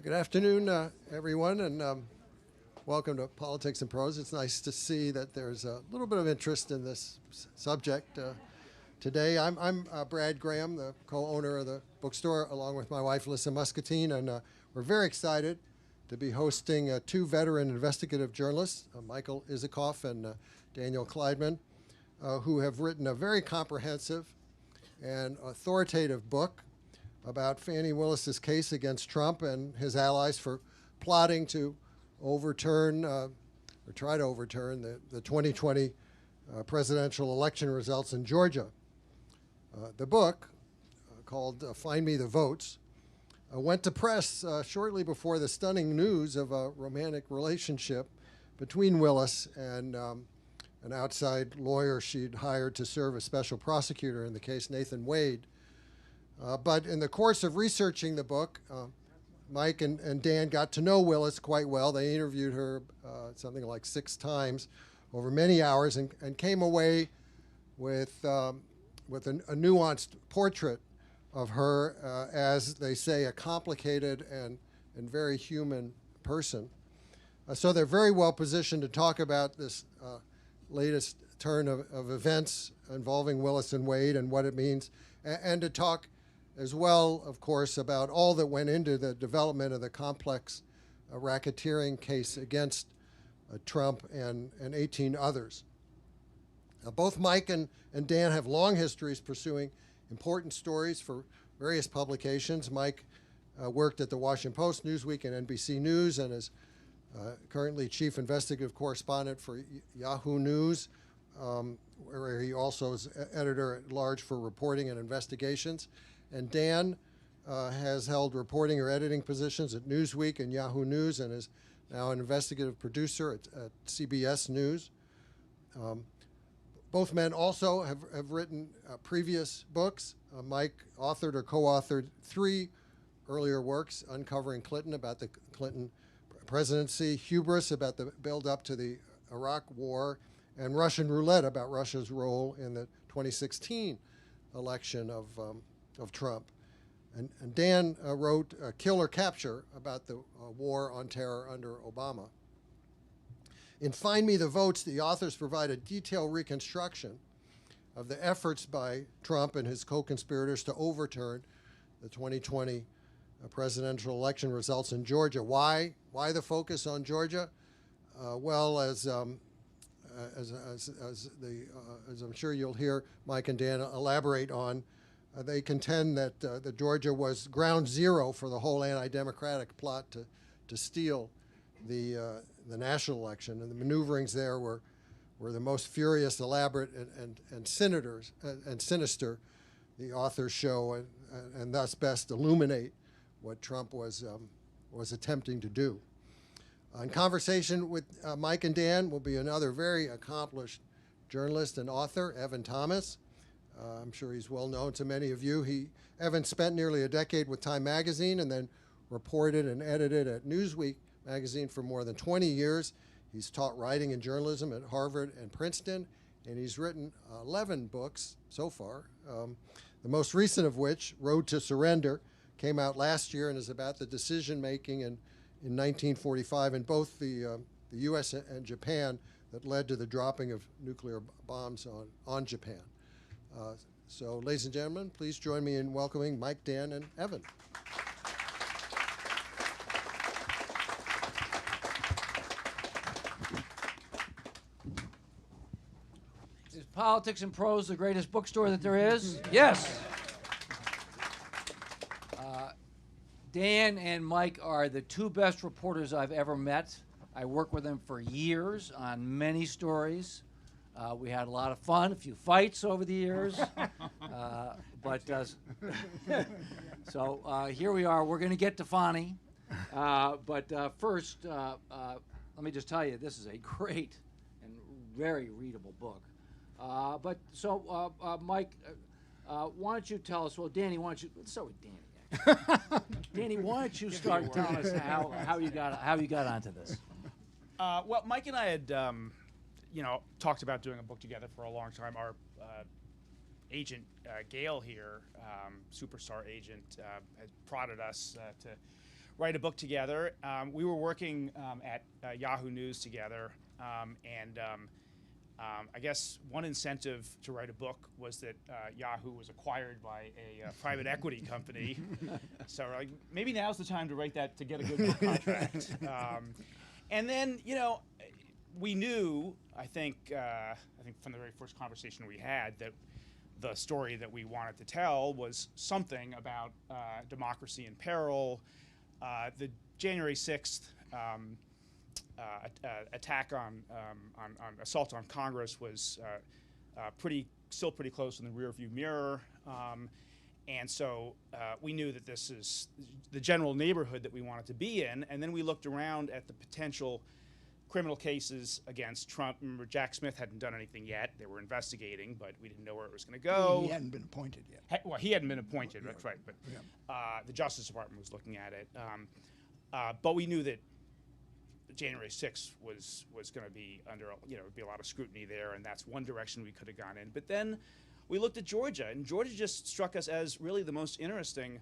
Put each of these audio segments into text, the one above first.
Good afternoon, everyone, and welcome to Politics and Prose. It's nice to see that there's a little bit of interest in this subject today. I'm Brad Graham, the co-owner of the bookstore, along with my wife, Lissa Muscatine, and we're very excited to be hosting two veteran investigative journalists, Michael Isikoff and Daniel Klaidman, who have written a very comprehensive and authoritative book about Fani Willis's case against Trump and his allies for plotting to overturn or try to overturn the 2020 presidential election results in Georgia. The book, called Find Me the Votes, went to press shortly before the stunning news of a romantic relationship between Willis and an outside lawyer she'd hired to serve as special prosecutor in the case, Nathan Wade. But in the course of researching the book, Mike and Dan got to know Willis quite well. They interviewed her something like 6 times over many hours and came away with a nuanced portrait of her as, they say, a complicated and very human person. So they're very well positioned to talk about this latest turn of events involving Willis and Wade and what it means, and to talk as well, of course, about all that went into the development of the complex racketeering case against Trump and 18 others. Both Mike and Dan have long histories pursuing important stories for various publications. Mike worked at the Washington Post, Newsweek, and NBC News, and is currently chief investigative correspondent for Yahoo News, where he also is editor-at-large for reporting and investigations. And Dan has held reporting or editing positions at Newsweek and Yahoo News and is now an investigative producer at CBS News. Both men also have written previous books. Mike authored or co-authored 3 earlier works, Uncovering Clinton, about the Clinton presidency, Hubris, about the build-up to the Iraq War, and Russian Roulette, about Russia's role in the 2016 election of Trump. And Dan wrote Kill or Capture, about the war on terror under Obama. In Find Me the Votes, the authors provide a detailed reconstruction of the efforts by Trump and his co-conspirators to overturn the 2020 presidential election results in Georgia. Why the focus on Georgia? Well, as I'm sure you'll hear Mike and Dan elaborate on, they contend that Georgia was ground zero for the whole anti-democratic plot to steal the national election, and the maneuverings there were the most furious, elaborate, and sinister. The authors show and thus best illuminate what Trump was attempting to do. In conversation with Mike and Dan will be another very accomplished journalist and author, Evan Thomas. I'm sure he's well known to many of you. Evan spent nearly a decade with Time magazine and then reported and edited at Newsweek magazine for more than 20 years. He's taught writing and journalism at Harvard and Princeton, and he's written 11 books so far, the most recent of which, Road to Surrender, came out last year and is about the decision-making in 1945 in both the U.S. and Japan that led to the dropping of nuclear bombs on Japan. So, ladies and gentlemen, please join me in welcoming Mike, Dan, and Evan. Is Politics and Prose the greatest bookstore that there is? Yes. Dan and Mike are the 2 best reporters I've ever met. I worked with them for years on many stories. We had a lot of fun, a few fights over the years. So here we are. We're going to get to Fani. But first, let me just tell you, this is a great and very readable book. Mike, why don't you tell us, well, Danny, why don't you, let's start with Danny. Danny, why don't you start telling us how you got onto this? Well, Mike and I had talked about doing a book together for a long time. Our agent, Gail here, superstar agent, had prodded us to write a book together. We were working at Yahoo News together, and I guess one incentive to write a book was that Yahoo was acquired by a private equity company. So we're like, maybe now's the time to write that to get a good book contract. And then, you know, we knew, I think from the very first conversation we had, that the story that we wanted to tell was something about democracy in peril. The January 6th attack on assault on Congress was still pretty close in the rearview mirror, and so we knew that this is the general neighborhood that we wanted to be in. And then we looked around at the potential criminal cases against Trump. Remember, Jack Smith hadn't done anything yet. They were investigating, but we didn't know where it was going to go. He hadn't been appointed yet. Well, he hadn't been appointed, that's right. But the Justice Department was looking at it. But we knew that January 6th was going to be under, be a lot of scrutiny there, and that's one direction we could have gone in. But then we looked at Georgia, and Georgia just struck us as really the most interesting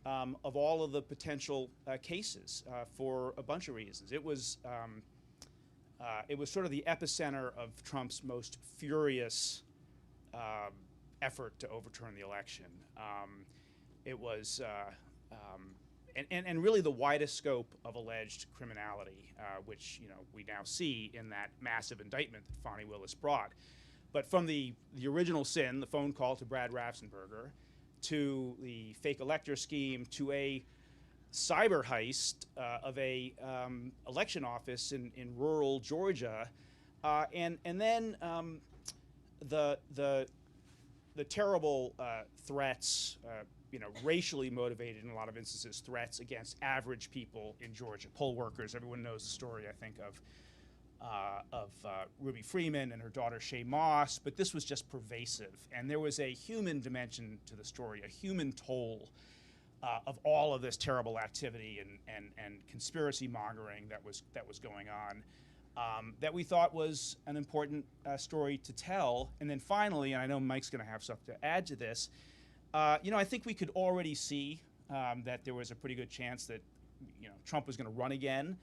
of all of the potential cases for a bunch of reasons. It was sort of the epicenter of Trump's most furious effort to overturn the election. It was, and really the widest scope of alleged criminality, which we now see in that massive indictment that Fani Willis brought. But from the original sin, the phone call to Brad Raffensperger, to the fake elector scheme, to a cyber heist of a election office in rural Georgia, and then the terrible threats, racially motivated in a lot of instances, threats against average people in Georgia, poll workers. Everyone knows the story, I think, of Ruby Freeman and her daughter Shay Moss, but this was just pervasive, and there was a human dimension to the story, a human toll of all of this terrible activity and conspiracy mongering that was going on, that we thought was an important story to tell. And then finally, and I know Mike's going to have something to add to this, I think we could already see that there was a pretty good chance that Trump was going to run again,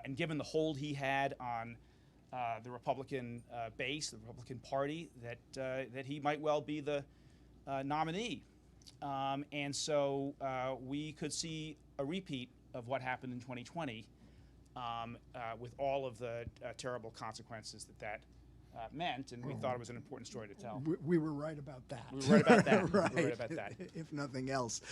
and given the hold he had on the Republican base, the Republican Party, that he might well be the nominee. And so we could see a repeat of what happened in 2020 with all of the terrible consequences that meant, and we thought it was an important story to tell. We were right about that. We were right about that. Right. We were right about that. If nothing else.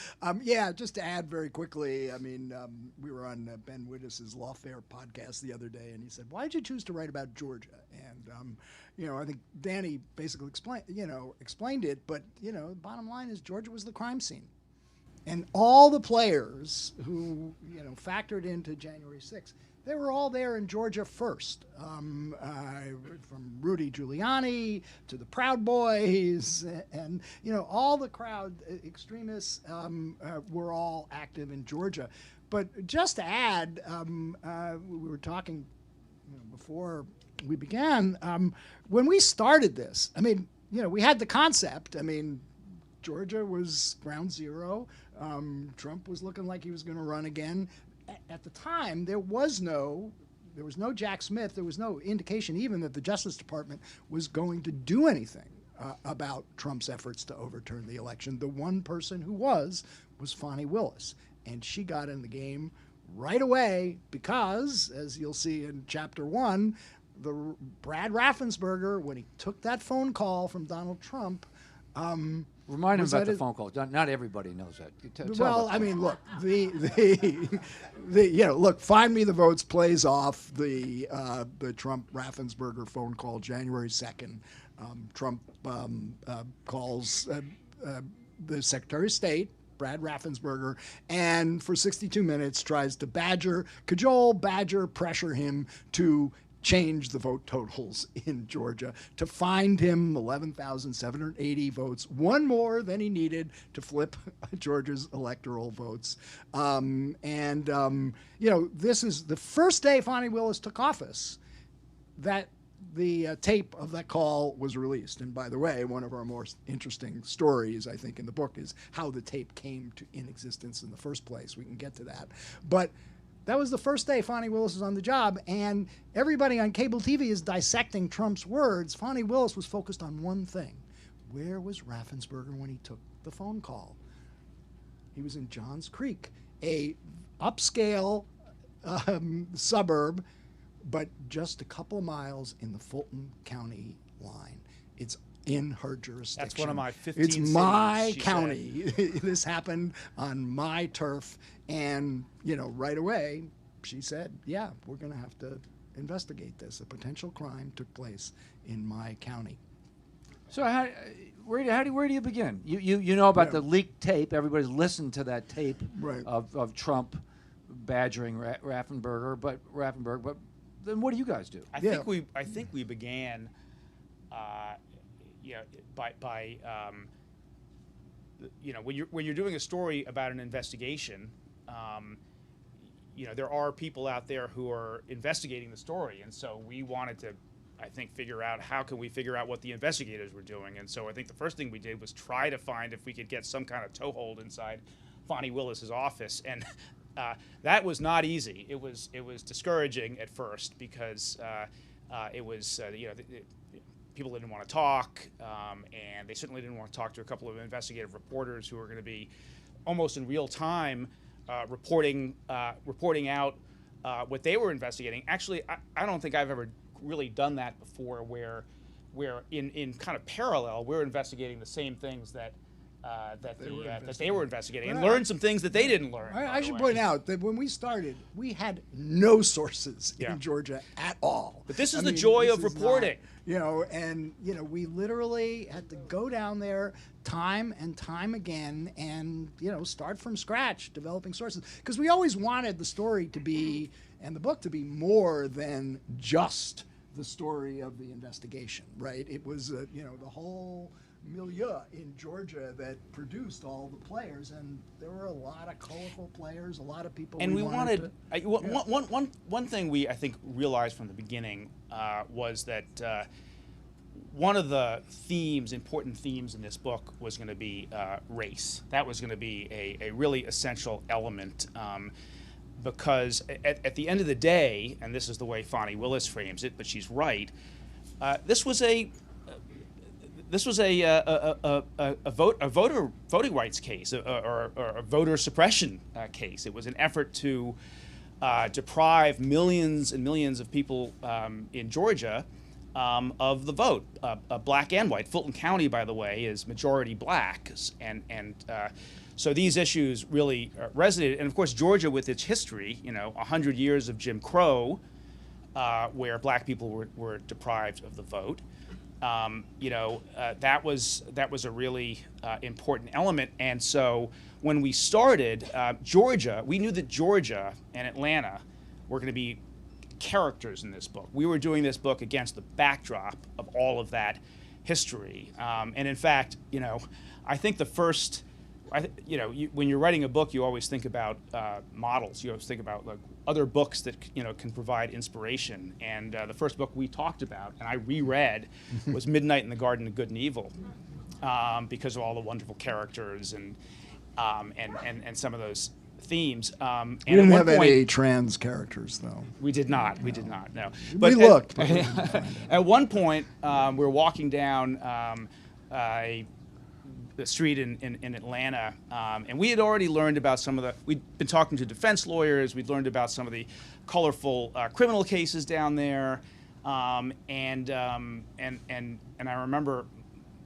Yeah, just to add very quickly, I mean, we were on Ben Wittes's Lawfare podcast the other day, and he said, why did you choose to write about Georgia? And, I think Danny basically explained it, but, the bottom line is Georgia was the crime scene. And all the players who, factored into January 6th, they were all there in Georgia first, from Rudy Giuliani to the Proud Boys, and all the crowd extremists were all active in Georgia. But just to add, we were talking before we began. When we started this, I mean, we had the concept. I mean, Georgia was ground zero. Trump was looking like he was going to run again. At the time, there was no Jack Smith. There was no indication even that the Justice Department was going to do anything about Trump's efforts to overturn the election. The one person who was Fani Willis, and she got in the game right away because, as you'll see in Chapter 1, the Brad Raffensperger, when he took that phone call from Donald Trump. Remind him about the phone call. Not everybody knows that. Well, I mean, look, look, Find Me the Votes plays off the Trump Raffensperger phone call January 2nd. Trump calls the Secretary of State, Brad Raffensperger, and for 62 minutes tries to cajole, pressure him to change the vote totals in Georgia, to find him 11,780 votes, one more than he needed to flip Georgia's electoral votes. This is the first day Fani Willis took office that the tape of that call was released. And by the way, one of our more interesting stories, I think, in the book is how the tape came in existence in the first place. We can get to that. But that was the first day Fani Willis was on the job, and everybody on cable TV is dissecting Trump's words. Fani Willis was focused on one thing. Where was Raffensperger when he took the phone call? He was in Johns Creek, a upscale suburb, but just a couple of miles in the Fulton County line. It's in her jurisdiction. That's one of my 15 It's cities, my she county. This happened on my turf. And, right away, she said, yeah, we're going to have to investigate this. A potential crime took place in my county. So where do you begin? You know about the leaked tape. Everybody's listened to that tape of Trump badgering Raffensperger, but then what do you guys do? I think we began, by when you're doing a story about an investigation, there are people out there who are investigating the story, and so we wanted to, I think, figure out how can we figure out what the investigators were doing. And so I think the first thing we did was try to find if we could get some kind of toehold inside Fani Willis's office, and that was not easy. It was discouraging at first because it was people didn't want to talk, and they certainly didn't want to talk to a couple of investigative reporters who were going to be almost in real time reporting out what they were investigating. Actually, I don't think I've ever really done that before, where in kind of parallel we're investigating the same things that they were investigating, and learned some things that they didn't learn. I should point out that when we started, we had no sources in Georgia at all. But this is the joy of reporting. We literally had to go down there time and time again and, start from scratch, developing sources. Because we always wanted the story to be, and the book to be, more than just the story of the investigation, right? It was, the whole milieu in Georgia that produced all the players, and there were a lot of colorful players, a lot of people. And we wanted one thing we, I think, realized from the beginning was that one of the important themes in this book was going to be race. That was going to be a really essential element, because at the end of the day, and this is the way Fani Willis frames it, but she's right, this was a voting rights case, or a voter suppression case. It was an effort to deprive millions and millions of people in Georgia of the vote, black and white. Fulton County, by the way, is majority black, and so these issues really resonated. And of course, Georgia, with its history, 100 years of Jim Crow, where black people were deprived of the vote. That was a really important element. And so when we started, Georgia, we knew that Georgia and Atlanta were going to be characters in this book. We were doing this book against the backdrop of all of that history. And in fact, I think the first, when you're writing a book, you always think about models. You always think about other books that can provide inspiration. And the first book we talked about, and I reread, was Midnight in the Garden of Good and Evil, because of all the wonderful characters and some of those themes. And we didn't have any trans characters, though. We did not. We did not. No. But we looked. But we didn't find it. At one point, we were walking down the street in Atlanta, and we had already learned about we'd been talking to defense lawyers, we'd learned about some of the colorful criminal cases down there, and I remember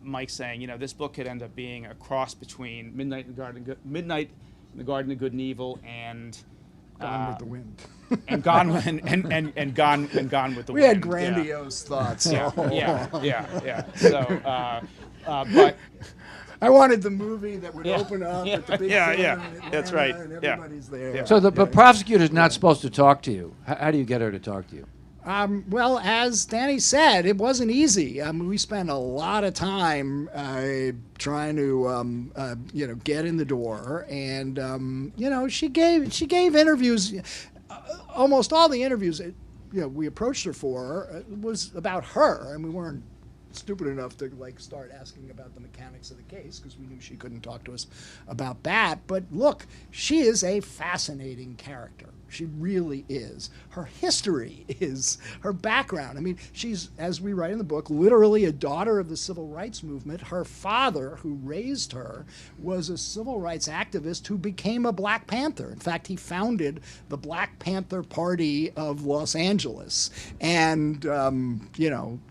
Mike saying, this book could end up being a cross between Midnight in the Garden of Good and Evil and Gone with the Wind. and Gone with the Wind. We had grandiose thoughts. Yeah. So, but I wanted the movie that would open up at the big theater in Atlanta, that's right. and everybody's there. Yeah. So the prosecutor's not supposed to talk to you. How do you get her to talk to you? Well, as Danny said, it wasn't easy. We spent a lot of time trying to, get in the door, and she gave interviews. Almost all the interviews, we approached her for was about her, and we weren't stupid enough to like start asking about the mechanics of the case because we knew she couldn't talk to us about that. But look, she is a fascinating character. She really is. Her history is her background. I mean, she's, as we write in the book, literally a daughter of the civil rights movement. Her father, who raised her, was a civil rights activist who became a Black Panther. In fact, he founded the Black Panther Party of Los Angeles. And,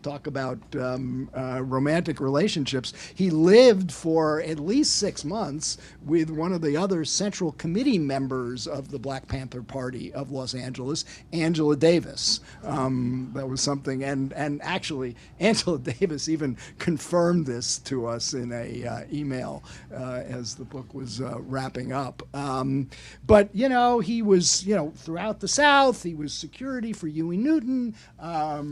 talk about romantic relationships. He lived for at least 6 months with one of the other Central Committee members of the Black Panther Party of Los Angeles, Angela Davis. That was something, and actually Angela Davis even confirmed this to us in a email as the book was wrapping up. But he was throughout the South. He was security for Huey Newton.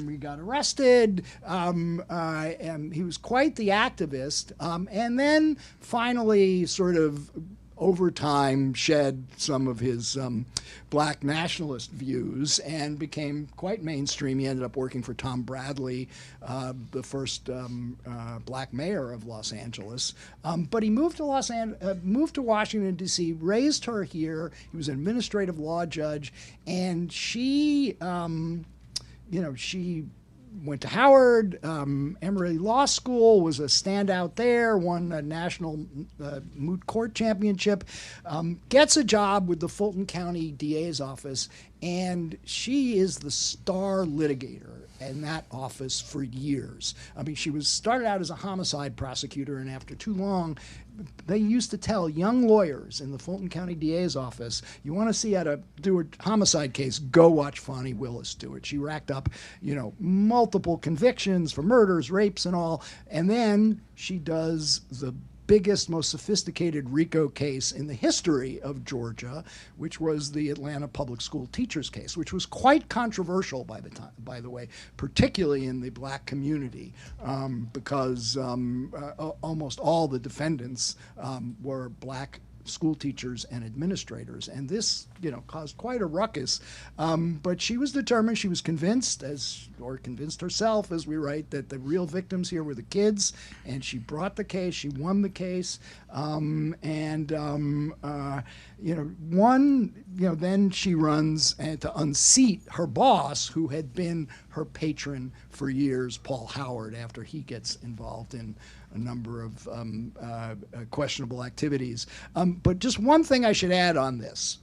He got arrested, and he was quite the activist. And then finally, sort of over time, shed some of his black nationalist views and became quite mainstream. He ended up working for Tom Bradley, the first black mayor of Los Angeles. But he moved to Washington, D.C., raised her here. He was an administrative law judge, and she, she went to Howard, Emory Law School, was a standout there, won a national moot court championship, gets a job with the Fulton County DA's office, and she is the star litigator in that office for years. I mean, she started out as a homicide prosecutor, and after too long, they used to tell young lawyers in the Fulton County DA's office, you want to see how to do a homicide case, go watch Fani Willis do it. She racked up, multiple convictions for murders, rapes, and all. And then she does the biggest, most sophisticated RICO case in the history of Georgia, which was the Atlanta public school teachers case, which was quite controversial by the way, particularly in the black community, because almost all the defendants were black school teachers and administrators, and this caused quite a ruckus, but she was determined. She was convinced herself, as we write, that the real victims here were the kids, and she brought the case. She won the case, then she runs to unseat her boss, who had been her patron for years, Paul Howard, after he gets involved in a number of questionable activities. But just one thing I should add on this.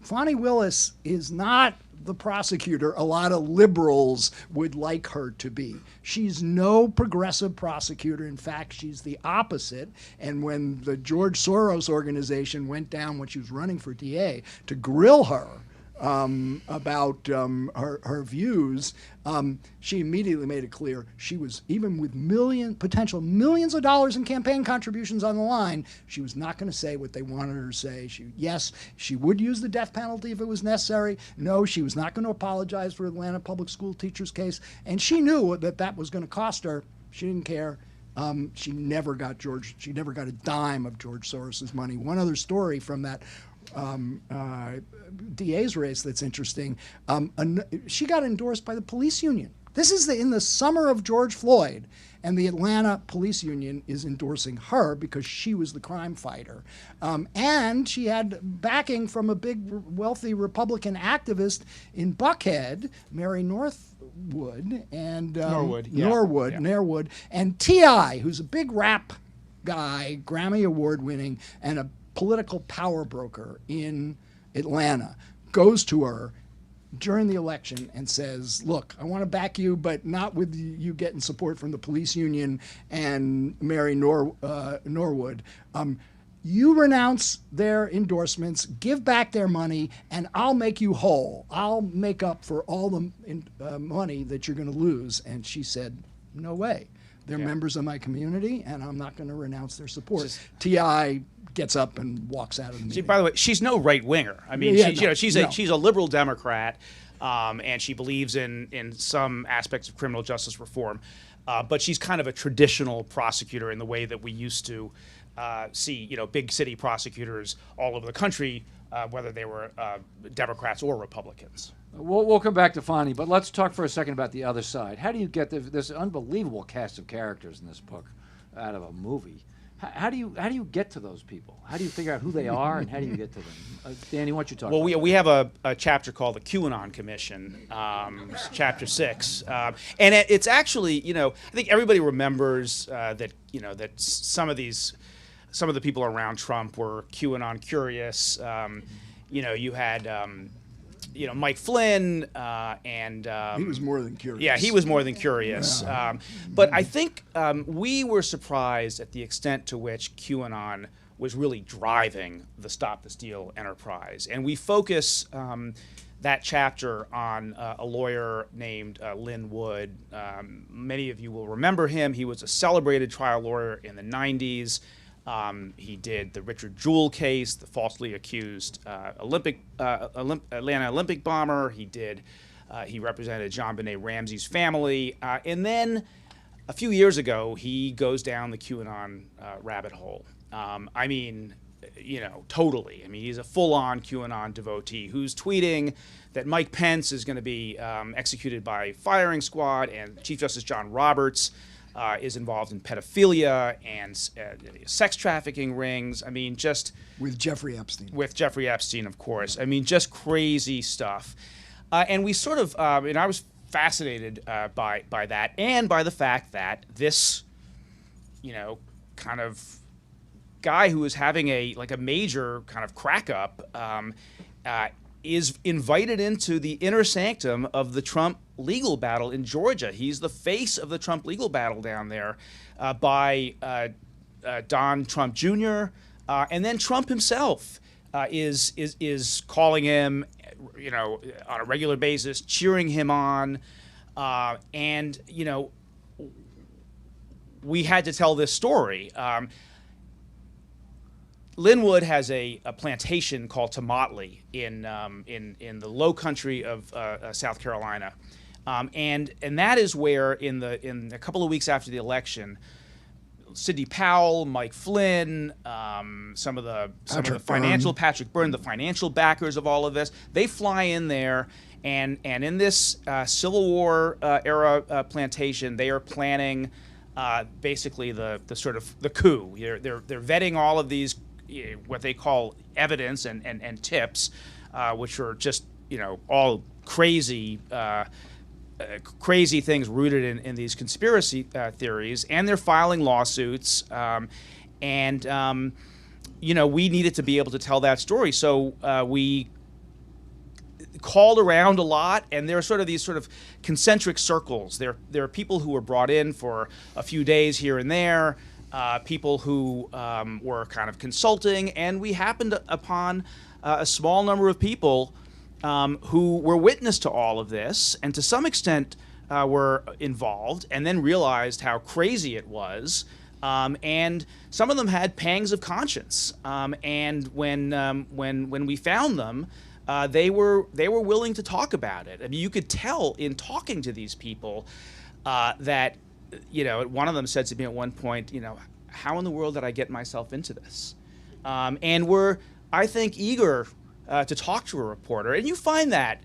Fani Willis is not the prosecutor a lot of liberals would like her to be. She's no progressive prosecutor. In fact, she's the opposite. And when the George Soros organization went down when she was running for DA to grill her about her views, she immediately made it clear she was, even with potential millions of dollars in campaign contributions on the line, she was not going to say what they wanted her to say. Yes, she would use the death penalty if it was necessary. No, she was not going to apologize for Atlanta public school teachers case. And she knew that was going to cost her. She didn't care. She never got a dime of George Soros's money. One other story from that DA's race that's interesting. She got endorsed by the police union. This is in the summer of George Floyd, and the Atlanta police union is endorsing her because she was the crime fighter. And she had backing from a big, wealthy Republican activist in Buckhead, Mary Norwood, and Norwood, and T.I., who's a big rap guy, Grammy Award winning, and a political power broker in Atlanta, goes to her during the election and says, look, I want to back you, but not with you getting support from the police union and Mary Norwood. You renounce their endorsements, give back their money, and I'll make you whole. I'll make up for all the money that you're going to lose. And she said, no way. They're members of my community, and I'm not going to renounce their support. T.I. gets up and walks out of the meeting. By the way, she's no right winger. I mean, she's a liberal Democrat, and she believes in some aspects of criminal justice reform, but she's kind of a traditional prosecutor in the way that we used to see, big city prosecutors all over the country, whether they were Democrats or Republicans. We'll come back to Fani, but let's talk for a second about the other side. How do you get this unbelievable cast of characters in this book out of a movie? How do you get to those people? How do you figure out who they are, and how do you get to them? Danny, why don't you talk Well, about we have a chapter called the QAnon Commission, chapter 6, and it's actually, I think everybody remembers that some of the people around Trump were QAnon curious. You had Mike Flynn, and he was more than curious. Yeah, he was more than curious. But I think we were surprised at the extent to which QAnon was really driving the Stop the Steal enterprise. And we focus that chapter on a lawyer named Lin Wood. Many of you will remember him. He was a celebrated trial lawyer in the 90s. He did the Richard Jewell case, the falsely accused Atlanta Olympic bomber. He represented JonBenet Ramsey's family. And then a few years ago, he goes down the QAnon rabbit hole. Totally. He's a full-on QAnon devotee who's tweeting that Mike Pence is going to be executed by firing squad, and Chief Justice John Roberts is involved in pedophilia and sex trafficking rings. With Jeffrey Epstein. With Jeffrey Epstein, of course. Just crazy stuff. And we sort of, I was fascinated by that, and by the fact that this, kind of guy who is having a major kind of crack up is invited into the inner sanctum of the Trump legal battle in Georgia. He's the face of the Trump legal battle down there by Don Trump Jr. And then Trump himself is calling him, on a regular basis, cheering him on, and we had to tell this story. Lin Wood has a plantation called Tomotley in the low country of South Carolina, and that is where in a couple of weeks after the election, Sidney Powell, Mike Flynn, some of the financial Patrick Byrne, the financial backers of all of this, they fly in there, and in this Civil War era plantation, they are planning basically the sort of the coup. They're vetting all of these what they call evidence and tips, which are just all crazy things rooted in these conspiracy theories, and they're filing lawsuits, and we needed to be able to tell that story, so we called around a lot, and there are these concentric circles. There are people who were brought in for a few days here and there, people who were kind of consulting, and we happened upon a small number of people who were witness to all of this, and to some extent were involved, and then realized how crazy it was, and some of them had pangs of conscience. And when we found them, they were willing to talk about it. You could tell in talking to these people that. One of them said to me at one point, how in the world did I get myself into this? And we're, I think, eager to talk to a reporter. And you find that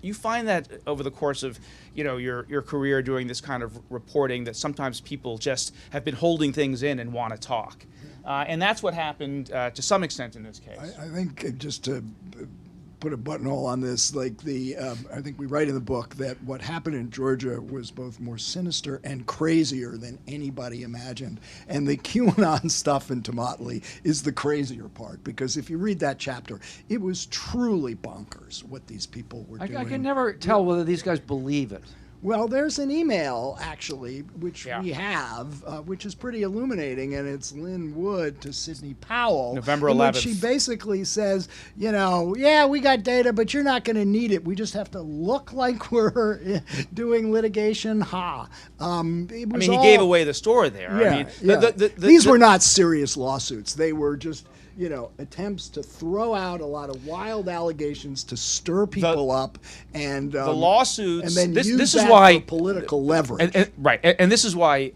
over the course of, your career doing this kind of reporting, that sometimes people just have been holding things in and want to talk. And that's what happened to some extent in this case. I think just to put a buttonhole on this, I think we write in the book that what happened in Georgia was both more sinister and crazier than anybody imagined. And the QAnon stuff in Tomotley is the crazier part, because if you read that chapter, it was truly bonkers what these people were doing. I can never tell whether these guys believe it. Well, there's an email, actually, which we have, which is pretty illuminating, and it's Lin Wood to Sidney Powell. November 11th. In which she basically says, we got data, but you're not going to need it. We just have to look like we're doing litigation. He gave away the store there. Yeah, these were not serious lawsuits. They were just... attempts to throw out a lot of wild allegations to stir people up, and the lawsuits. And then this is that why for political leverage. Right, and this is why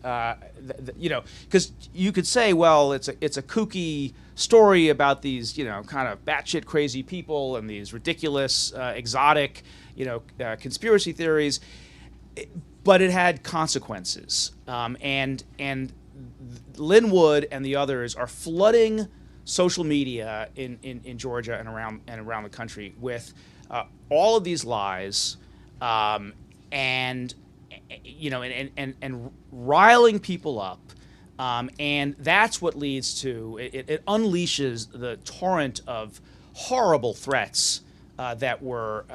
you know, because you could say, well, it's a kooky story about these, you know, kind of batshit crazy people and these ridiculous, exotic, you know, conspiracy theories, but it had consequences, and Lynn Wood and the others are flooding social media in Georgia and around the country with all of these lies, and you know, and riling people up, and that's what leads to it unleashes the torrent of horrible threats that were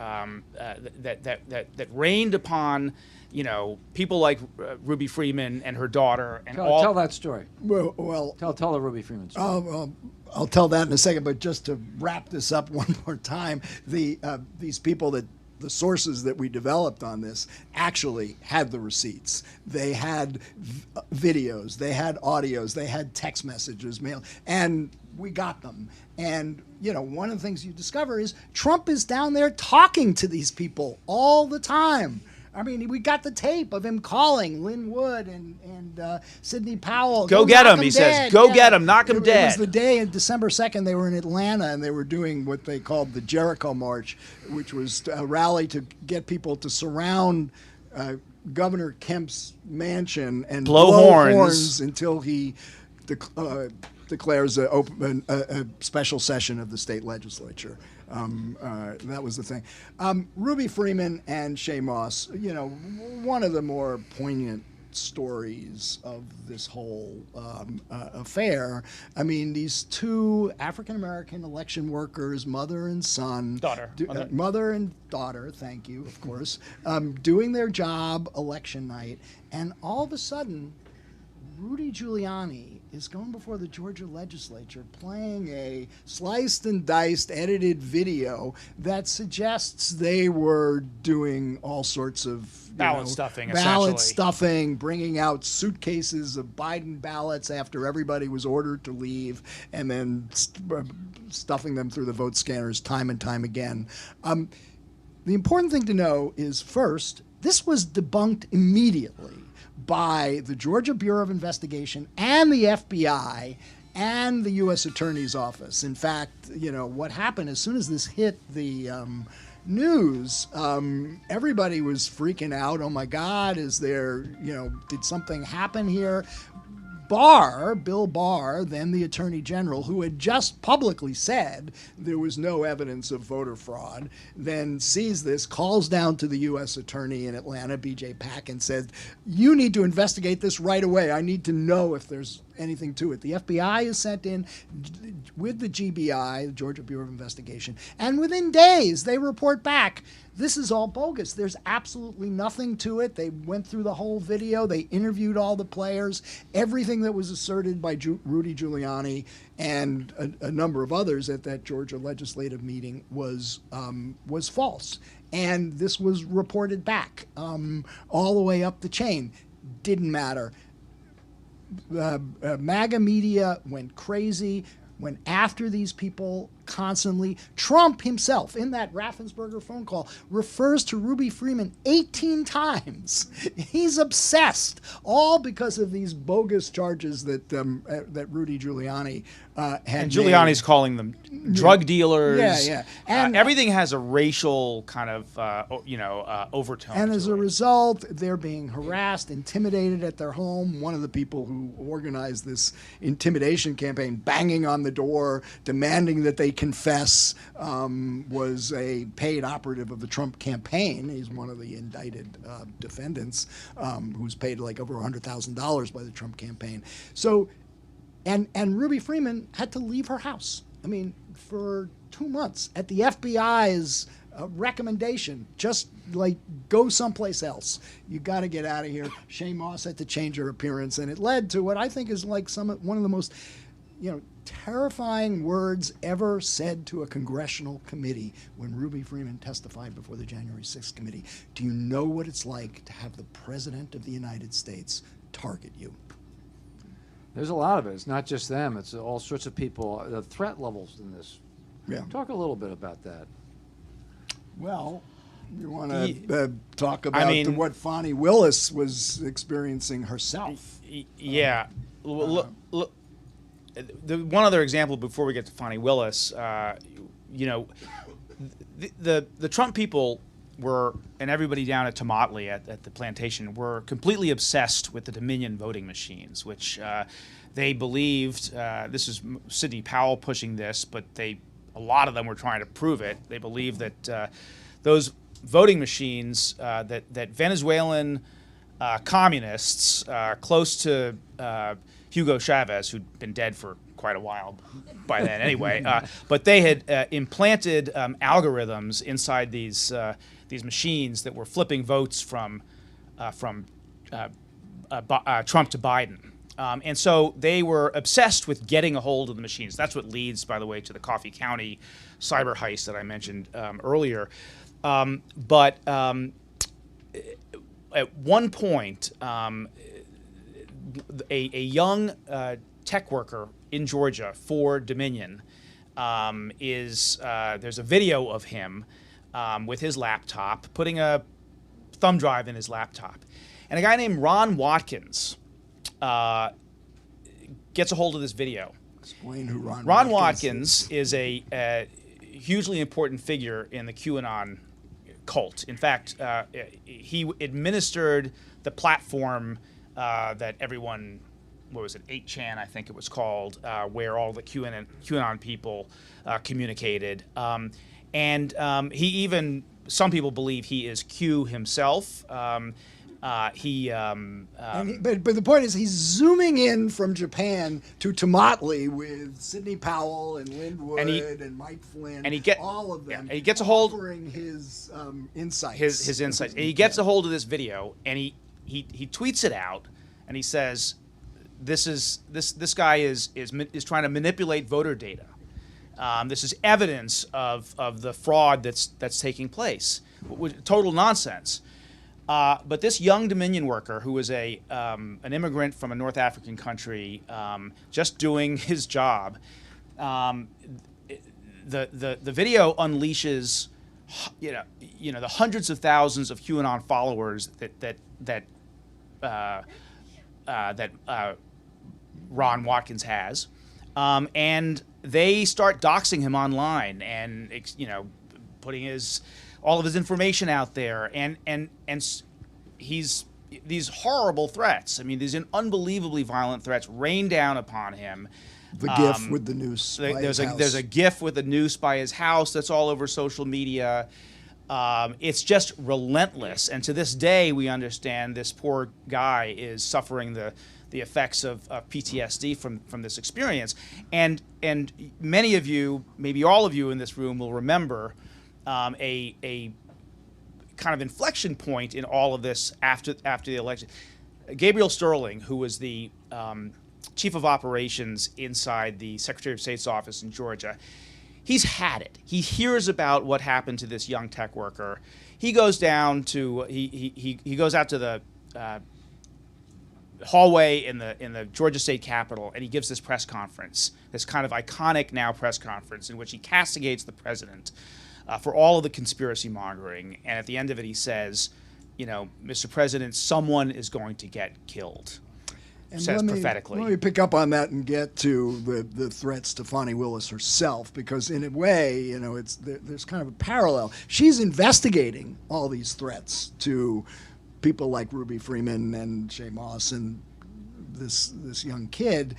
that rained upon, you know, people like Ruby Freeman and her daughter and all. Tell that story. Well, Tell the Ruby Freeman story. I'll tell that in a second, but just to wrap this up one more time, these people the sources that we developed on this actually had the receipts. They had videos, they had audios, they had text messages, mail, and we got them. And, you know, one of the things you discover is Trump is down there talking to these people all the time. I mean, we got the tape of him calling Lynn Wood and Sidney Powell. Go get him, he dead. says. Go get him, knock him It dead. was the day of December 2nd, they were in Atlanta, and they were doing what they called the Jericho March, which was a rally to get people to surround Governor Kemp's mansion and blow horns until he declares a special session of the state legislature. That was the thing. Ruby Freeman and Shay Moss, you know, one of the more poignant stories of this whole affair. I mean, these two African-American election workers, mother and son. Mother and daughter, thank you, of course, doing their job election night, and all of a sudden, Rudy Giuliani is going before the Georgia legislature playing a sliced and diced edited video that suggests they were doing all sorts of ballot stuffing, bringing out suitcases of Biden ballots after everybody was ordered to leave, and then stuffing them through the vote scanners time and time again. The important thing to know is, first, this was debunked immediately by the Georgia Bureau of Investigation and the FBI and the U.S. Attorney's Office. In fact, you know, what happened as soon as this hit the news, everybody was freaking out. Oh my God, is there, you know, did something happen here? Bill Barr, then the Attorney General, who had just publicly said there was no evidence of voter fraud, then sees this, calls down to the U.S. Attorney in Atlanta, B.J. Pack, and says, you need to investigate this right away. I need to know if there's anything to it. The FBI is sent in with the GBI, the Georgia Bureau of Investigation, and within days they report back, this is all bogus. There's absolutely nothing to it. They went through the whole video. They interviewed all the players. Everything that was asserted by Rudy Giuliani and a number of others at that Georgia legislative meeting was false. And this was reported back all the way up the chain. Didn't matter. MAGA media went crazy, went after these people constantly. Trump himself, in that Raffensperger phone call, refers to Ruby Freeman 18 times. He's obsessed, all because of these bogus charges that that Rudy Giuliani had and Giuliani's made. calling them drug dealers. Yeah. And everything has a racial kind of, overtone. And as to a it. result, they're being harassed, intimidated at their home. One of the people who organized this intimidation campaign, banging on the door, demanding that they confess, was a paid operative of the Trump campaign. He's one of the indicted defendants, who's paid like over $100,000 by the Trump campaign. So, and Ruby Freeman had to leave her house. I mean, for 2 months at the FBI's recommendation, just like go someplace else. You got to get out of here. Shay Moss had to change her appearance, and it led to what I think is like one of the most, terrifying words ever said to a congressional committee when Ruby Freeman testified before the January 6th committee. Do you know what it's like to have the President of the United States target you? There's a lot of it. It's not just them. It's all sorts of people. The threat levels in this. Yeah. Talk a little bit about that. Well, You want to talk about what Fani Willis was experiencing herself? Yeah. One other example before we get to Fani Willis, the Trump people were, and everybody down at Tomotley at the plantation, were completely obsessed with the Dominion voting machines, which they believed, this is Sidney Powell pushing this, but a lot of them were trying to prove it. They believed that those voting machines, that Venezuelan communists close to Hugo Chavez, who'd been dead for quite a while by then anyway, but they had implanted algorithms inside these machines that were flipping votes from Trump to Biden. And so they were obsessed with getting a hold of the machines. That's what leads, by the way, to the Coffee County cyber heist that I mentioned earlier. But at one point, a young tech worker in Georgia for Dominion there's a video of him with his laptop, putting a thumb drive in his laptop. And a guy named Ron Watkins gets a hold of this video. Explain who Ron Watkins is a hugely important figure in the QAnon cult. In fact, he administered the platform that everyone, what was it, 8chan, I think it was called, where all the QAnon people communicated. And he even, some people believe he is Q himself. But the point is, he's zooming in from Japan to Tomotley with Sidney Powell and Linwood and Mike Flynn, and all of them. Yeah, and he gets a hold offering his insights. His insights. And he gets a hold of this video, and he tweets it out, and he says, "This guy is trying to manipulate voter data. This is evidence of the fraud that's taking place. Total nonsense." But this young Dominion worker, who was an immigrant from a North African country, just doing his job, the video unleashes, the hundreds of thousands of QAnon followers that Ron Watkins has, and they start doxing him online and putting all of his information out there, and he's these horrible threats. I mean, these unbelievably violent threats rain down upon him. The GIF with the noose. There's a GIF with a noose by his house that's all over social media. It's just relentless, and to this day, we understand this poor guy is suffering the effects of PTSD from this experience. And many of you, maybe all of you in this room, will remember a kind of inflection point in all of this after the election. Gabriel Sterling, who was the chief of operations inside the Secretary of State's office in Georgia, he's had it. He hears about what happened to this young tech worker. He goes down to he goes out to the hallway in the Georgia State Capitol, and he gives this press conference, this kind of iconic now press conference, in which he castigates the president for all of the conspiracy mongering. And at the end of it, he says, Mr. President, someone is going to get killed. And says prophetically. Let me pick up on that and get to the threats to Fani Willis herself, because in a way, there's kind of a parallel. She's investigating all these threats to people like Ruby Freeman and Shay Moss and this young kid.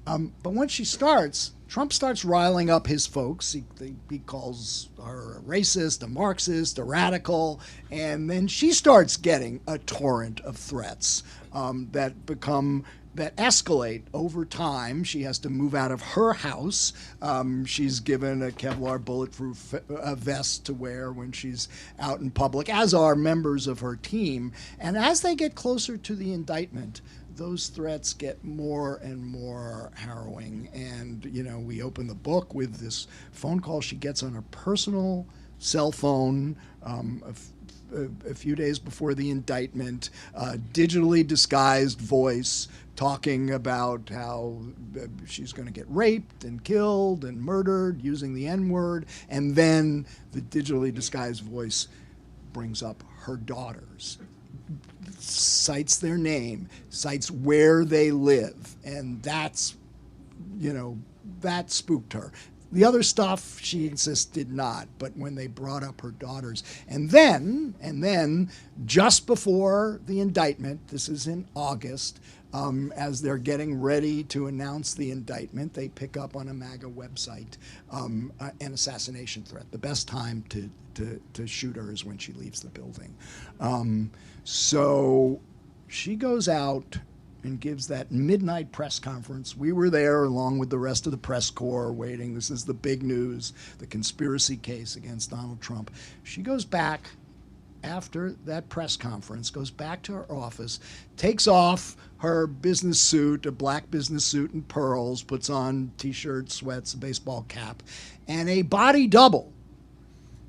But once she starts, Trump starts riling up his folks. He calls her a racist, a Marxist, a radical, and then she starts getting a torrent of threats that escalate over time. She has to move out of her house. She's given a Kevlar bulletproof vest to wear when she's out in public, as are members of her team. And as they get closer to the indictment, those threats get more and more harrowing. And, we open the book with this phone call she gets on her personal cell phone a few days before the indictment, digitally disguised voice talking about how she's going to get raped and killed and murdered using the N-word, and then the digitally disguised voice brings up her daughters, cites their name, cites where they live, and that's, that spooked her. The other stuff, she insists, did not. But when they brought up her daughters, and then, just before the indictment, this is in August, as they're getting ready to announce the indictment, they pick up on a MAGA website an assassination threat. The best time to shoot her is when she leaves the building. So she goes out and gives that midnight press conference. We were there along with the rest of the press corps waiting. This is the big news, the conspiracy case against Donald Trump. She goes back after that press conference, goes back to her office, takes off her business suit, a black business suit and pearls, puts on t-shirt, sweats, a baseball cap, and a body double.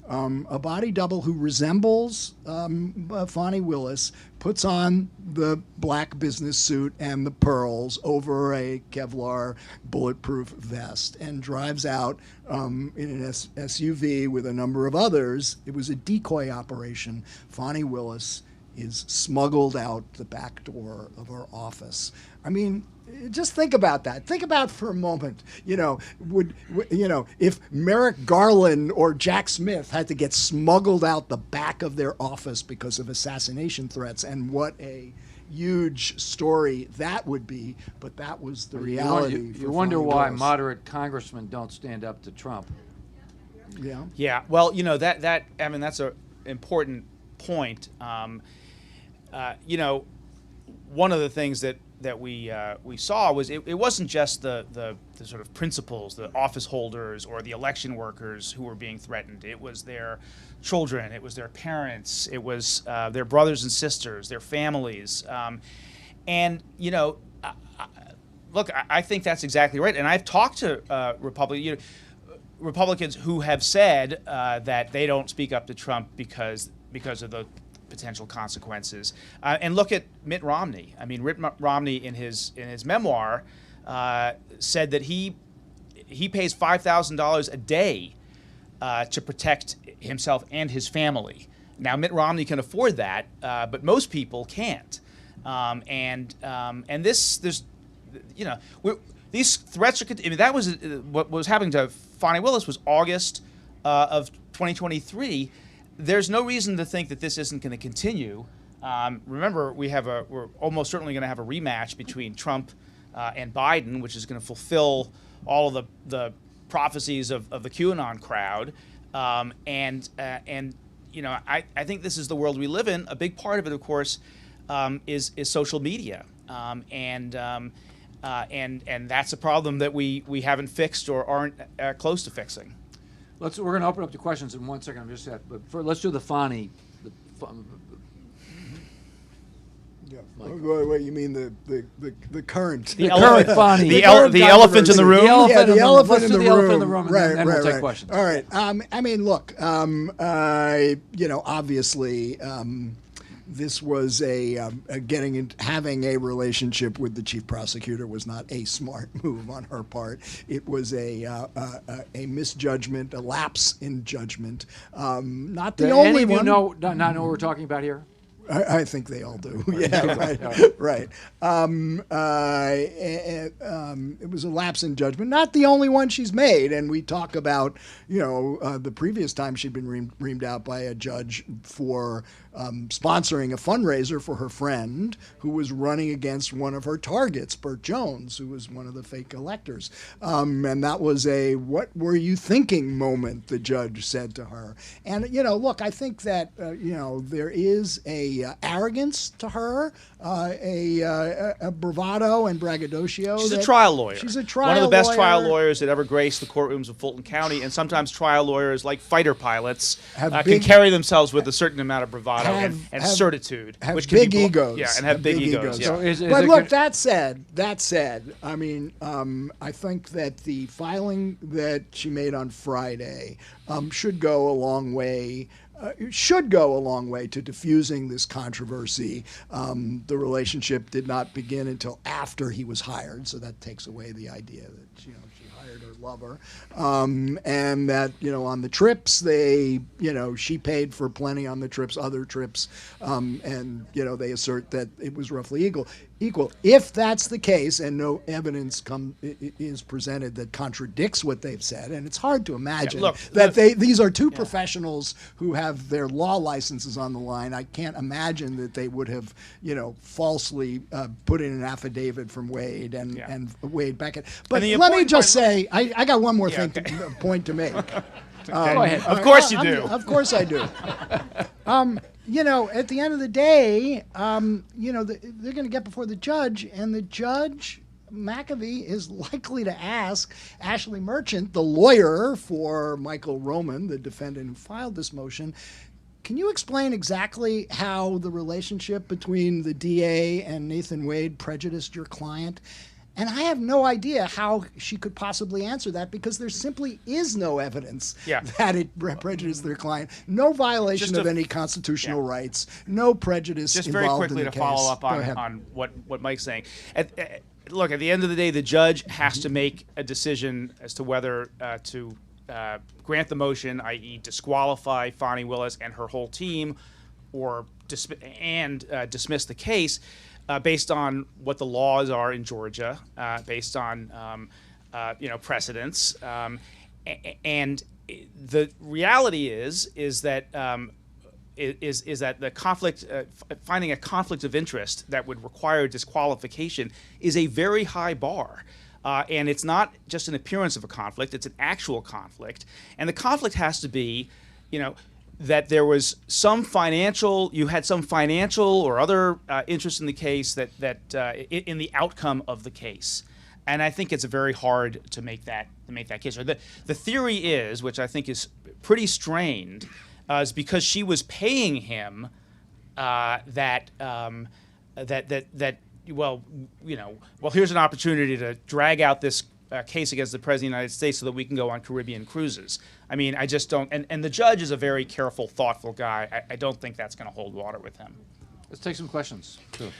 A body double who resembles Fani Willis, puts on the black business suit and the pearls over a Kevlar bulletproof vest and drives out in an SUV with a number of others. It was a decoy operation. Fani Willis is smuggled out the back door of her office. I mean, just think about that. Think about for a moment, if Merrick Garland or Jack Smith had to get smuggled out the back of their office because of assassination threats, and what a huge story that would be. But that was the reality. You wonder why moderate congressmen don't stand up to Trump. Yeah. Yeah. Well, that's an important point. One of the things that we saw was it wasn't just the sort of principals, the office holders, or the election workers who were being threatened. It was their children, it was their parents, it was their brothers and sisters, their families, look, I think that's exactly right. And I've talked to Republicans who have said that they don't speak up to Trump because of the potential consequences. And look at Mitt Romney. I mean, Mitt Romney in his memoir said that he pays $5,000 a day to protect himself and his family. Now, Mitt Romney can afford that, but most people can't. These threats are. I mean, that was what was happening to Fani Willis was August of 2023. There's no reason to think that this isn't going to continue. Remember, we're almost certainly going to have a rematch between Trump and Biden, which is going to fulfill all of the prophecies of the QAnon crowd. I think this is the world we live in. A big part of it, of course, is social media, and that's a problem that we haven't fixed or aren't close to fixing. We're going to open up to questions in 1 second. But let's do the Fani. Yeah. What you mean the current? The current Fani. The elephant in the room. The elephant in the room. Elephant in the room, and Right, then we'll take right. questions. All right. I mean, look. Obviously, this was having a relationship with the chief prosecutor was not a smart move on her part. It was a misjudgment, a lapse in judgment. Not the only one. Not know what we're talking about here? I think they all do. Yeah, right. It was a lapse in judgment. Not the only one she's made. And we talk about, the previous time she'd been reamed out by a judge for sponsoring a fundraiser for her friend who was running against one of her targets, Burt Jones, who was one of the fake electors. And that was a "what were you thinking" moment, the judge said to her. And, look, I think that, there is a arrogance to her, a bravado and braggadocio. She's a trial lawyer. She's a trial lawyer. One of the best trial lawyers that ever graced the courtrooms of Fulton County, and sometimes trial lawyers, like fighter pilots, can carry themselves with a certain amount of bravado and certitude. Have can big be egos. Yeah, and have big egos. Yeah. So but look, that said, I mean, I think that the filing that she made on Friday should go a long way. To diffusing this controversy. The relationship did not begin until after he was hired, so that takes away the idea that she hired her lover, and that on the trips she paid for plenty on the trips, other trips, and they assert that it was roughly equal. If that's the case, and no evidence is presented that contradicts what they've said, and it's hard to imagine these are two professionals who have their law licenses on the line. I can't imagine that they would have, falsely put in an affidavit from Wade and Wade back. But let me just say, I got one more point to make. Go ahead. Of course you do. Of course I do. At the end of the day, they're going to get before the judge, and the judge, McAfee, is likely to ask Ashley Merchant, the lawyer for Michael Roman, the defendant who filed this motion, can you explain exactly how the relationship between the DA and Nathan Wade prejudiced your client? And I have no idea how she could possibly answer that, because there simply is no evidence that it prejudiced their client. No violation of any constitutional rights. No prejudice just involved very quickly in the to case. follow up on what Mike's saying. Look, at the end of the day, the judge has to make a decision as to whether to grant the motion, i.e. disqualify Fani Willis and her whole team, or dismiss the case. Based on what the laws are in Georgia, based on precedents, and the reality is that the conflict, finding a conflict of interest that would require disqualification is a very high bar. And it's not just an appearance of a conflict; it's an actual conflict, and the conflict has to be, that there was you had some financial or other interest in the case in the outcome of the case, and I think it's very hard to make that case. Or the theory is, which I think is pretty strained, is because she was paying him here's an opportunity to drag out this case against the President of the United States so that we can go on Caribbean cruises. I mean, I just don't, and the judge is a very careful, thoughtful guy. I don't think that's going to hold water with him. Let's take some questions. Sure.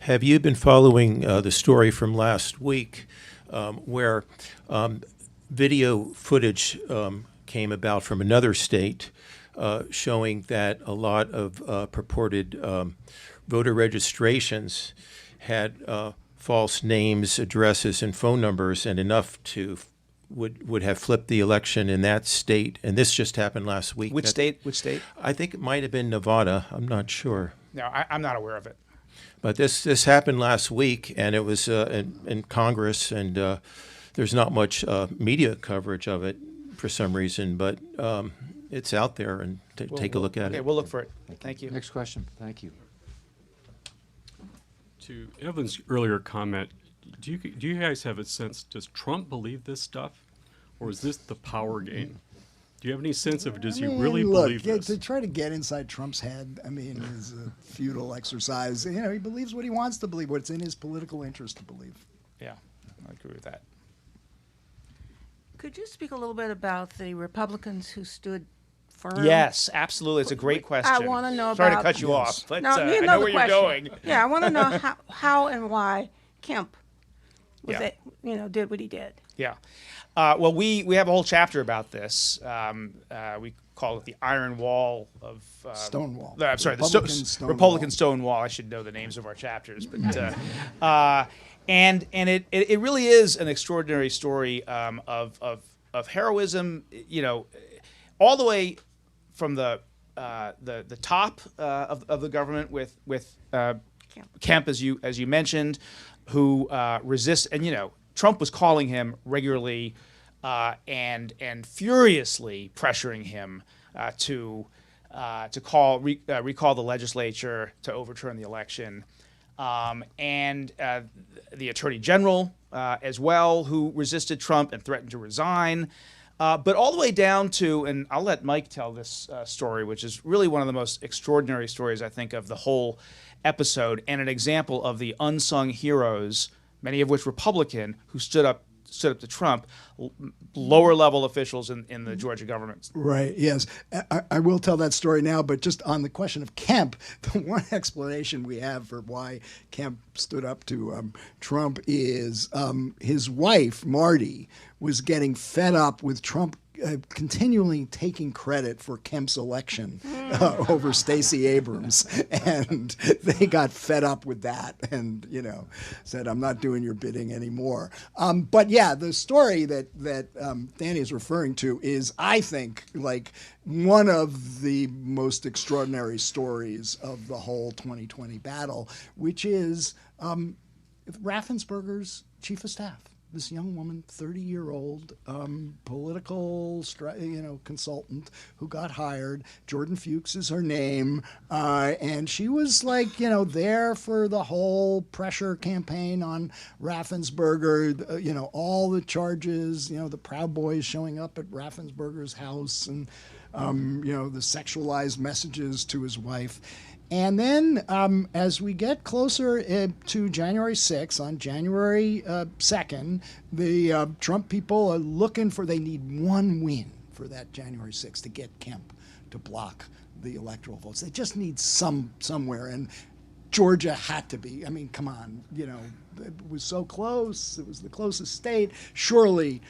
Have you been following the story from last week where video footage came about from another state showing that a lot of purported voter registrations had false names, addresses, and phone numbers, and enough to would have flipped the election in that state? And this just happened last week. Which state? I think it might have been Nevada. I'm not sure. No, I'm not aware of it. But this happened last week, and it was in Congress, and there's not much media coverage of it for some reason, but it's out there, and take a look at it. Okay, we'll look for it. Thank you. Next question. Thank you. To Evan's earlier comment, do you guys have a sense, does Trump believe this stuff, or is this the power game? Do you have any sense of, does he really believe this? To try to get inside Trump's head, is a futile exercise. He believes what he wants to believe, what's in his political interest to believe. Yeah, I agree with that. Could you speak a little bit about the Republicans who stood firm? Yes, absolutely. It's a great question. I want to know Sorry about... to cut you off, but no, I know where you're going. Yeah, I want to know how and why Kemp was Yeah. did what he did. Yeah. Well, we have a whole chapter about this. We call it the Iron Wall of... Stonewall. I'm sorry, Stonewall. Republican Stonewall. I should know the names of our chapters. But and it really is an extraordinary story of heroism, all the way from the top of the government with Kemp, as you mentioned, who resists, and Trump was calling him regularly and furiously pressuring him to recall the legislature, to overturn the election, and the Attorney General as well, who resisted Trump and threatened to resign. But all the way down to, and I'll let Mike tell this story, which is really one of the most extraordinary stories, I think, of the whole episode, and an example of the unsung heroes, many of which Republican, who stood up stood up to Trump, lower level officials in the Georgia government. Right, yes. I will tell that story now, but just on the question of Kemp, the one explanation we have for why Kemp stood up to Trump is his wife, Marty, was getting fed up with Trump continually taking credit for Kemp's election over Stacey Abrams, and they got fed up with that, and said, "I'm not doing your bidding anymore." But yeah, the story that Danny is referring to is, I think, like one of the most extraordinary stories of the whole 2020 battle, which is Raffensperger's chief of staff. This young woman, 30-year-old political consultant who got hired. Jordan Fuchs is her name. And she was there for the whole pressure campaign on Raffensperger, all the charges, the Proud Boys showing up at Raffensperger's house and, the sexualized messages to his wife. And then as we get closer to January 6th, on January 2nd, the Trump people are looking they need one win for that January 6th to get Kemp to block the electoral votes. They just need somewhere. And Georgia had to be. I mean, come on, it was so close. It was the closest state. Surely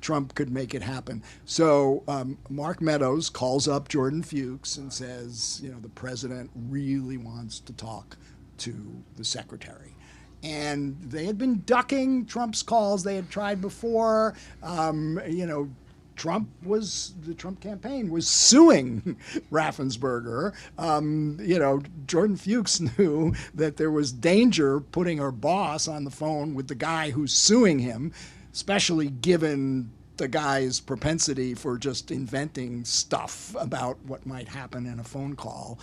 Trump could make it happen. So Mark Meadows calls up Jordan Fuchs and says, the president really wants to talk to the secretary. And they had been ducking Trump's calls. They had tried before. The Trump campaign was suing Raffensperger. Jordan Fuchs knew that there was danger putting her boss on the phone with the guy who's suing him, especially given the guy's propensity for just inventing stuff about what might happen in a phone call.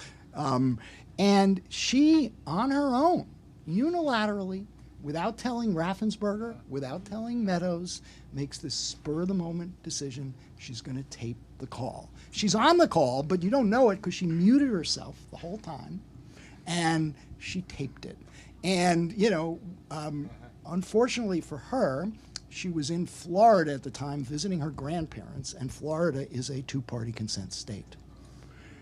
And she, on her own, unilaterally, without telling Raffensperger, without telling Meadows, makes this spur-of-the-moment decision. She's going to tape the call. She's on the call, but you don't know it because she muted herself the whole time, and she taped it. And, unfortunately for her, she was in Florida at the time visiting her grandparents, and Florida is a two-party consent state.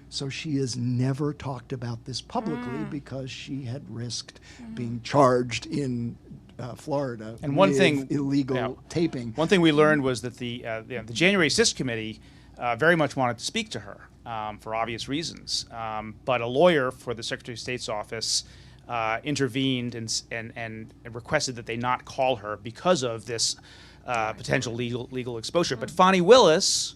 So she has never talked about this publicly because she had risked being charged in Florida and one with thing, illegal taping. One thing we learned was that the January 6th committee very much wanted to speak to her for obvious reasons, but a lawyer for the Secretary of State's office intervened and requested that they not call her because of this potential legal exposure. But Fani Willis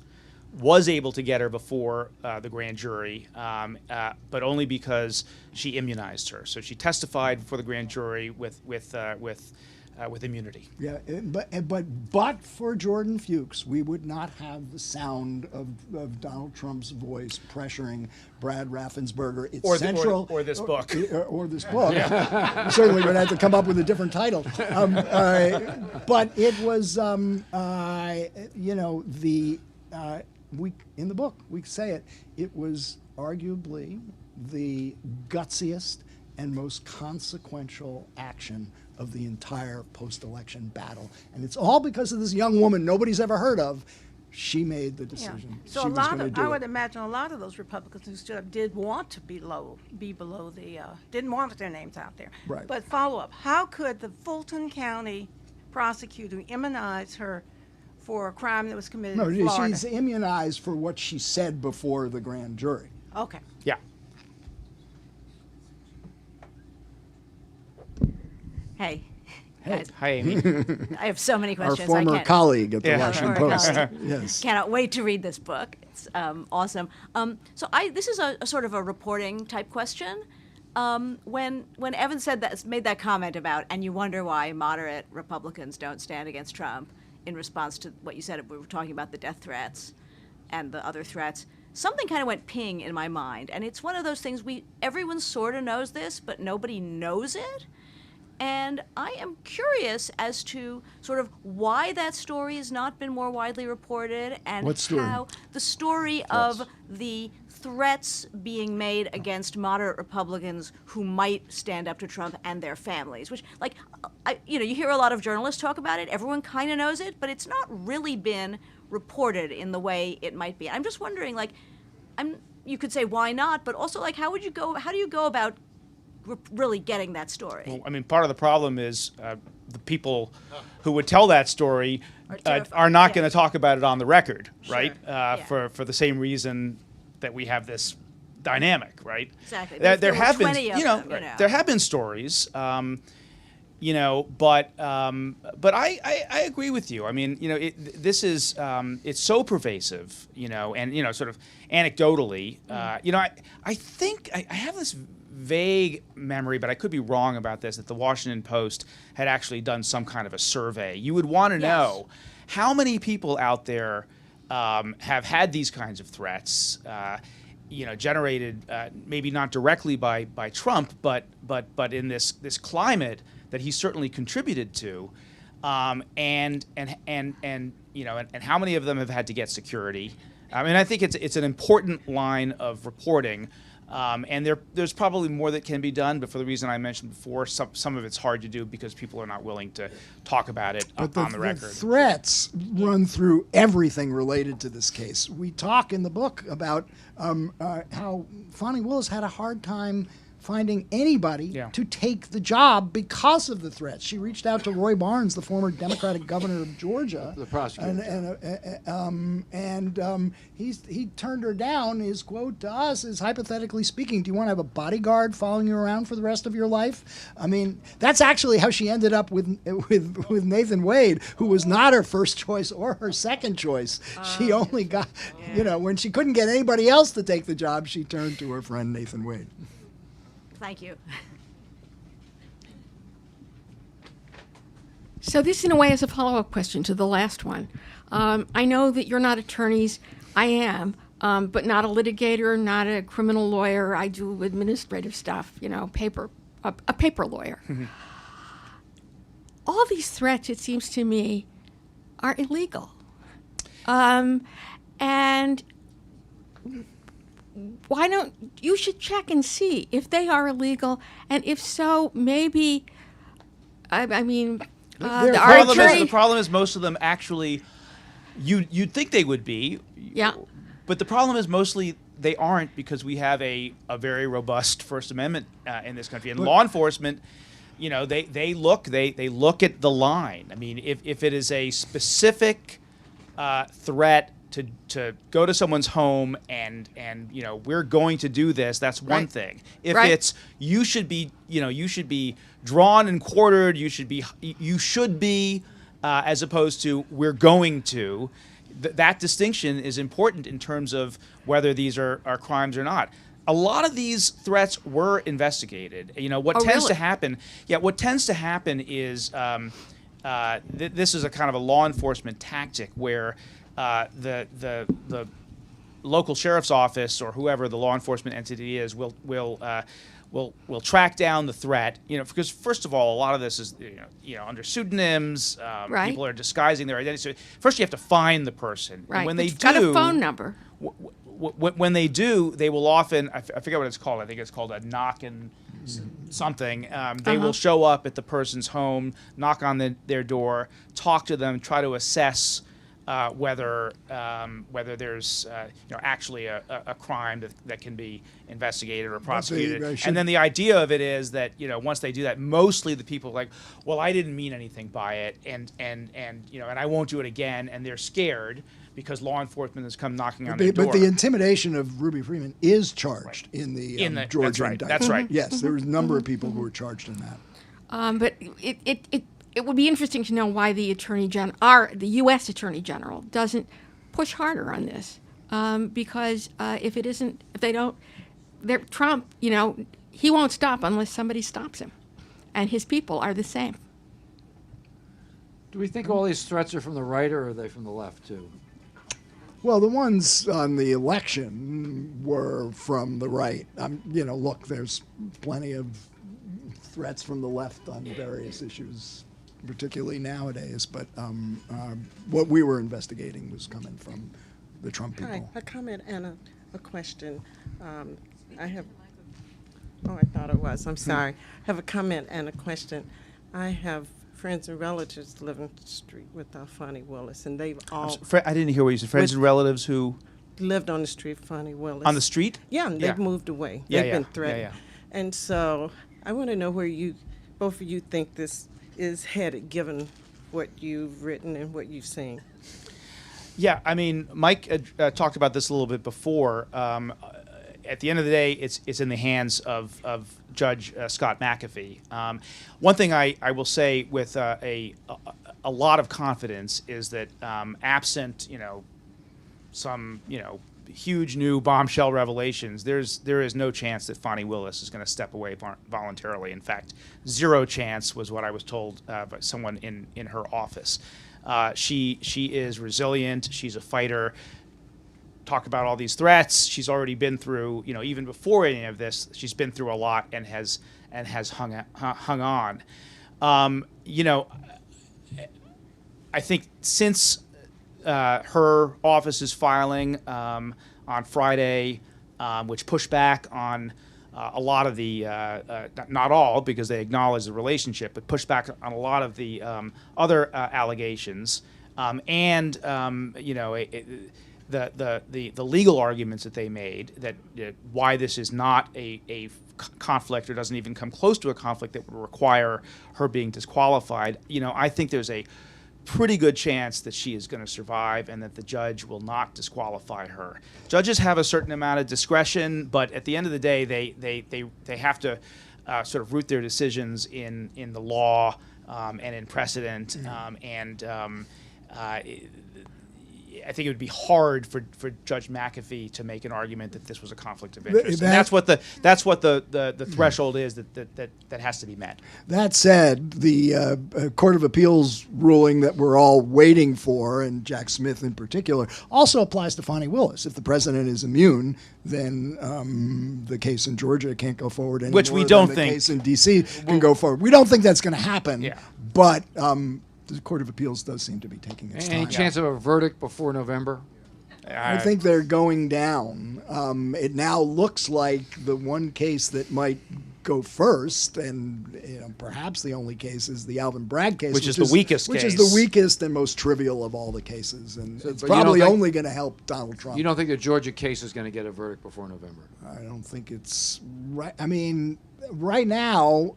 was able to get her before the grand jury, but only because she immunized her. So she testified before the grand jury with immunity. Yeah, but for Jordan Fuchs, we would not have the sound of Donald Trump's voice pressuring Brad Raffensperger. It's or central, or this book. Or this book. Certainly would have to come up with a different title. But it was, in the book, we say it, it was arguably the gutsiest and most consequential action of the entire post-election battle. And it's all because of this young woman nobody's ever heard of. She made the decision. So she was going to do I it. would imagine a lot of those Republicans who stood up did want to be below the, didn't want their names out there. Right. But follow up, how could the Fulton County prosecutor immunize her for a crime that was committed in Florida? She's immunized for what she said before the grand jury. Okay. Yeah. Hey. Hey. Hi, Amy. I have so many Our questions. former I can't, colleague at the Yeah. Washington Former Post. colleague. Yes. Cannot wait to read this book. It's awesome. So this is a sort of a reporting type question. When Evan made that comment about, and you wonder why moderate Republicans don't stand against Trump in response to what you said, we were talking about the death threats and the other threats, something kind of went ping in my mind. And it's one of those things everyone sort of knows this, but nobody knows it. And I am curious as to sort of why that story has not been more widely reported, and What story? how the story of the threats being made against moderate Republicans who might stand up to Trump and their families, which, like, you hear a lot of journalists talk about it. Everyone kind of knows it, but it's not really been reported in the way it might be. I'm just wondering, like, you could say why not, but also, like, how do you go about really getting that story? Well, I mean, part of the problem is the people who would tell that story are not going to talk about it on the record, right? For the same reason that we have this dynamic, right? Exactly. There have been, 20 of them, there have been stories, but I agree with you. I mean, this is it's so pervasive, and sort of anecdotally, I think I have this vague memory, but I could be wrong about this, that the Washington Post had actually done some kind of a survey. You would want to know how many people out there have had these kinds of threats, generated maybe not directly by Trump, but in this climate that he certainly contributed to, and how many of them have had to get security. I mean, I think it's an important line of reporting. And there's probably more that can be done, but for the reason I mentioned before, some of it's hard to do because people are not willing to talk about it on the record. The threats run through everything related to this case. We talk in the book about how Fani Willis had a hard time finding anybody to take the job because of the threats. She reached out to Roy Barnes, the former Democratic governor of Georgia, The prosecutor. and he turned her down. His quote to us is, hypothetically speaking, do you want to have a bodyguard following you around for the rest of your life? I mean, that's actually how she ended up with Nathan Wade, who was not her first choice or her second choice. She only got, when she couldn't get anybody else to take the job, she turned to her friend Nathan Wade. Thank you. So this, in a way, is a follow-up question to the last one. I know that you're not attorneys. I am, but not a litigator, not a criminal lawyer. I do administrative stuff, a paper lawyer. Mm-hmm. All these threats, it seems to me, are illegal. And why don't you should check and see if they are illegal, and if so, maybe. The problem is most of them actually, you'd think they would be. Yeah. But the problem is mostly they aren't, because we have a very robust First Amendment in this country, and law enforcement, they look at the line. I mean, if it is a specific threat to go to someone's home and we're going to do this, that's one thing. If it's you should be drawn and quartered, you should be as opposed to we're going to, that distinction is important in terms of whether these are crimes or not. A lot of these threats were investigated. What tends to happen is this is a kind of a law enforcement tactic where the local sheriff's office or whoever the law enforcement entity is will track down the threat. Because first of all, a lot of this is under pseudonyms. People are disguising their identity. So first, you have to find the person. Right. And when they It's got a phone number. When they do, they will often, I forget what it's called. I think it's called a knock and something. They will show up at the person's home, knock on their door, talk to them, try to assess whether there's actually a crime that can be investigated or prosecuted. And then the idea of it is that once they do that, mostly the people are like, well, I didn't mean anything by it, and I won't do it again, and they're scared because law enforcement has come knocking on their door. But the intimidation of Ruby Freeman is charged in the Georgia indictment. That's right. Yes, there was a number of people who were charged in that. But it would be interesting to know why the the U.S. Attorney General doesn't push harder on this, because Trump, he won't stop unless somebody stops him, and his people are the same. Do we think all these threats are from the right, or are they from the left too? Well, the ones on the election were from the right. Look, there's plenty of threats from the left on various issues, particularly nowadays. But what we were investigating was coming from the Trump people. Hi, a comment and a question. I have, oh, I thought it was, I'm sorry. I have a comment and a question. I have friends and relatives living on the street with Fani Willis, and they've all I didn't hear what you said. Friends With- and relatives who lived on the street, Fani Willis. on the street? Yeah, and Yeah. they've moved away. Yeah, They've yeah, been yeah, threatened. yeah. And so I want to know where both of you think this is headed, given what you've written and what you've seen. Yeah, I mean, Mike talked about this a little bit before. At the end of the day, it's in the hands of Judge Scott McAfee. One thing I will say with a lot of confidence is that absent, some, huge new bombshell revelations, there is no chance that Fani Willis is going to step away voluntarily. In fact, zero chance was what I was told by someone in her office. She is resilient. She's a fighter. Talk about all these threats. She's already been through, even before any of this, she's been through a lot and has hung on. I think since her office's filing on Friday, which pushed back on a lot of the, not all, because they acknowledge the relationship, but pushed back on a lot of the other allegations, and the legal arguments that they made that why this is not a conflict or doesn't even come close to a conflict that would require her being disqualified. I think there's a pretty good chance that she is going to survive and that the judge will not disqualify her. Judges have a certain amount of discretion, but at the end of the day, they have to sort of root their decisions in the law and in precedent. I think it would be hard for Judge McAfee to make an argument that this was a conflict of interest. And that's what the threshold is that has to be met. That said, the Court of Appeals ruling that we're all waiting for, and Jack Smith in particular, also applies to Fani Willis. If the president is immune, then the case in Georgia can't go forward anymore. Which we don't the think. The case in D.C. can go forward. We don't think that's going to happen. Yeah. But the Court of Appeals does seem to be taking its Any time. chance of a verdict before November? I think they're going down. It now looks like the one case that might go first, and perhaps the only case, is the Alvin Bragg case, Which is the weakest which case. is the weakest and most trivial of all the cases, and it's but you don't probably think- only going to help Donald Trump. You don't think the Georgia case is going to get a verdict before November? I don't think it's right. I mean, right now,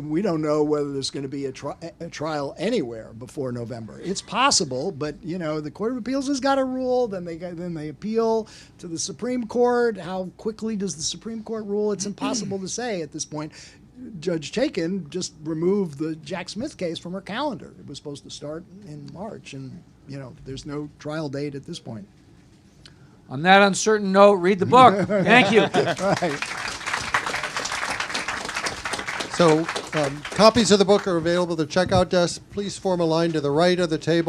we don't know whether there's going to be a trial anywhere before November. It's possible, but the Court of Appeals has got a rule. Then they appeal to the Supreme Court. How quickly does the Supreme Court rule? It's impossible to say at this point. Judge Chaikin just removed the Jack Smith case from her calendar. It was supposed to start in March, and there's no trial date at this point. On that uncertain note, read the book. Thank you. Right. So copies of the book are available at the checkout desk. Please form a line to the right of the table.